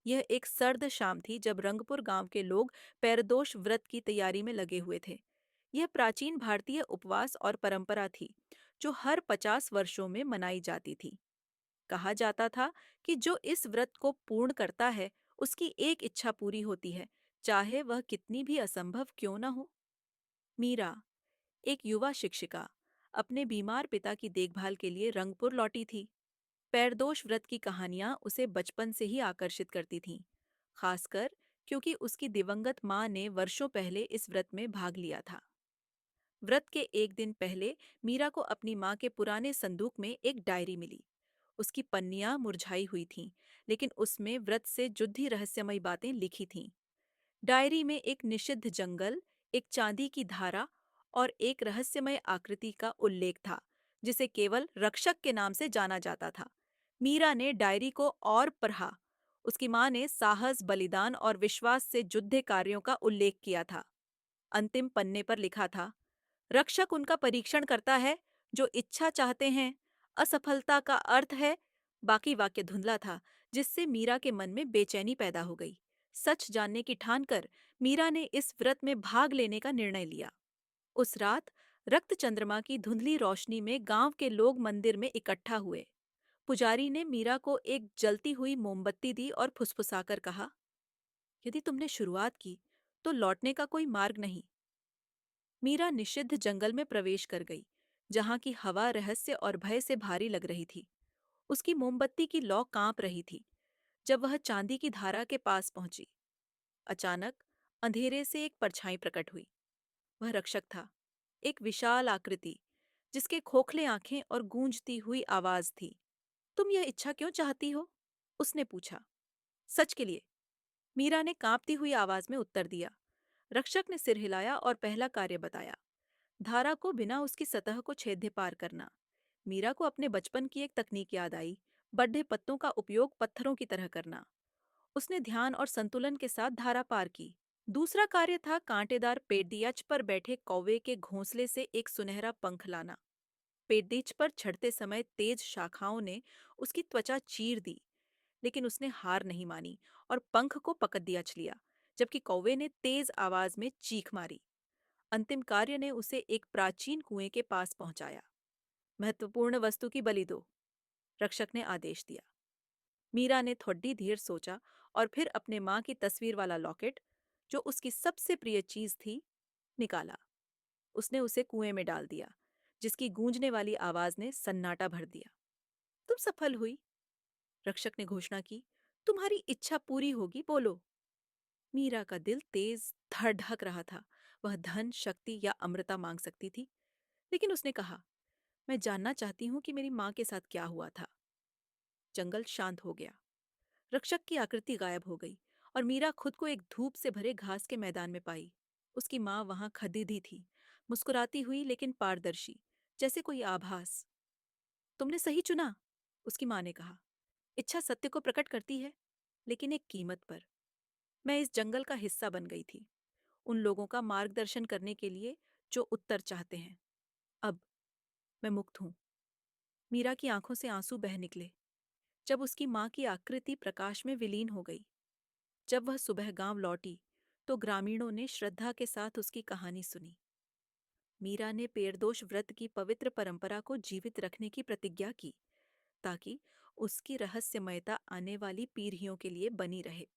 यह एक सर्द शाम थी जब रंगपुर गांव के लोग पैरदोष व्रत की तैयारी में लगे हुए थे। यह प्राचीन भारतीय उपवास और परंपरा थी जो हर 50 वर्षों में मनाई जाती थी। कहा जाता था कि जो इस व्रत को पूर्ण करता है उसकी एक इच्छा पूरी होती है, चाहे वह कितनी भी असंभव क्यों न हो। मीरा, एक युवा शिक्षिका, अपने बीमार पिता की देखभाल के लिए रंगपुर लौटी थी। पैरदोष व्रत की कहानियां उसे बचपन से ही आकर्षित करती थीं, खासकर क्योंकि उसकी दिवंगत मां ने वर्षों पहले इस व्रत में भाग लिया था। व्रत के एक दिन पहले मीरा को अपनी मां के पुराने संदूक में एक डायरी मिली। उसकी पन्नियां मुरझाई हुई थीं, लेकिन उसमें व्रत से जुड़ी रहस्यमयी बातें लिखी थीं। डायरी में एक निषिद्ध जंगल, एक चांदी की धारा और एक रहस्यमय आकृति का उल्लेख था, जिसे केवल रक्षक के नाम से जाना जाता था। मीरा ने डायरी को और पढ़ा। उसकी मां ने साहस, बलिदान और विश्वास से जुड़े कार्यों का उल्लेख किया था। अंतिम पन्ने पर लिखा था, रक्षक उनका परीक्षण करता है जो इच्छा चाहते हैं। असफलता का अर्थ है। बाकी वाक्य धुंधला था, जिससे मीरा के मन में बेचैनी पैदा हो गई। सच जानने की ठान कर मीरा ने इस व्रत में भाग लेने का निर्णय लिया। उस रात रक्त चंद्रमा की धुंधली रोशनी में गांव के लोग मंदिर में इकट्ठा हुए। पुजारी ने मीरा को एक जलती हुई मोमबत्ती दी और फुसफुसाकर कहा, यदि तुमने शुरुआत की तो लौटने का कोई मार्ग नहीं। मीरा निषिद्ध जंगल में प्रवेश कर गई, जहां की हवा रहस्य और भय से भारी लग रही थी। उसकी मोमबत्ती की लौ कांप रही थी। जब वह चांदी की धारा के पास पहुंची, अचानक अंधेरे से एक परछाई प्रकट हुई। वह रक्षक था, एक विशाल आकृति, जिसके खोखले आंखें और गूंजती हुई आवाज थी। तुम यह इच्छा क्यों चाहती हो? उसने पूछा। सच के लिए, मीरा ने कांपती हुई आवाज में उत्तर दिया। रक्षक ने सिर हिलाया और पहला कार्य बताया, धारा को बिना उसकी सतह को छेदे पार करना। मीरा को अपने बचपन की एक तकनीक याद आई, बड्ढे पत्तों का उपयोग पत्थरों की तरह करना। उसने ध्यान और संतुलन के साथ धारा पार की। दूसरा कार्य था कांटेदार पेड़ियच पर बैठे कौवे के घोंसले से एक सुनहरा पंख लाना। पेड़िच पर चढ़ते समय तेज शाखाओं ने उसकी त्वचा चीर दी, लेकिन उसने हार नहीं मानी और पंख को पकड़ दिया लिया, जबकि कौवे ने तेज आवाज में चीख मारी। अंतिम कार्य ने उसे एक प्राचीन कुएं के पास पहुंचाया। महत्वपूर्ण वस्तु की बलि दो, रक्षक ने आदेश दिया। मीरा ने थोड़ी देर सोचा और फिर अपने मां की तस्वीर वाला लॉकेट, जो उसकी सबसे प्रिय चीज थी, निकाला। उसने उसे कुएं में डाल दिया, जिसकी गूंजने वाली आवाज ने सन्नाटा भर दिया। तुम सफल हुई, रक्षक ने घोषणा की। तुम्हारी इच्छा पूरी होगी, बोलो। मीरा का दिल तेज धड़धक रहा था। वह धन, शक्ति या अमृता मांग सकती थी, लेकिन उसने कहा, मैं जानना चाहती हूँ कि मेरी माँ के साथ क्या हुआ था। जंगल शांत हो गया। रक्षक की आकृति गायब हो गई और मीरा खुद को एक धूप से भरे घास के मैदान में पाई। उसकी माँ वहां खड़ी थी, मुस्कुराती हुई लेकिन पारदर्शी, जैसे कोई आभास। तुमने सही चुना, उसकी माँ ने कहा। इच्छा सत्य को प्रकट करती है, लेकिन एक कीमत पर। मैं इस जंगल का हिस्सा बन गई थी, उन लोगों का मार्गदर्शन करने के लिए जो उत्तर चाहते हैं। अब मैं मुक्त हूँ। मीरा की आंखों से आंसू बह निकले जब उसकी माँ की आकृति प्रकाश में विलीन हो गई। जब वह सुबह गांव लौटी, तो ग्रामीणों ने श्रद्धा के साथ उसकी कहानी सुनी। मीरा ने पेड़दोष व्रत की पवित्र परंपरा को जीवित रखने की प्रतिज्ञा की, ताकि उसकी रहस्यमयता आने वाली पीढ़ियों के लिए बनी रहे।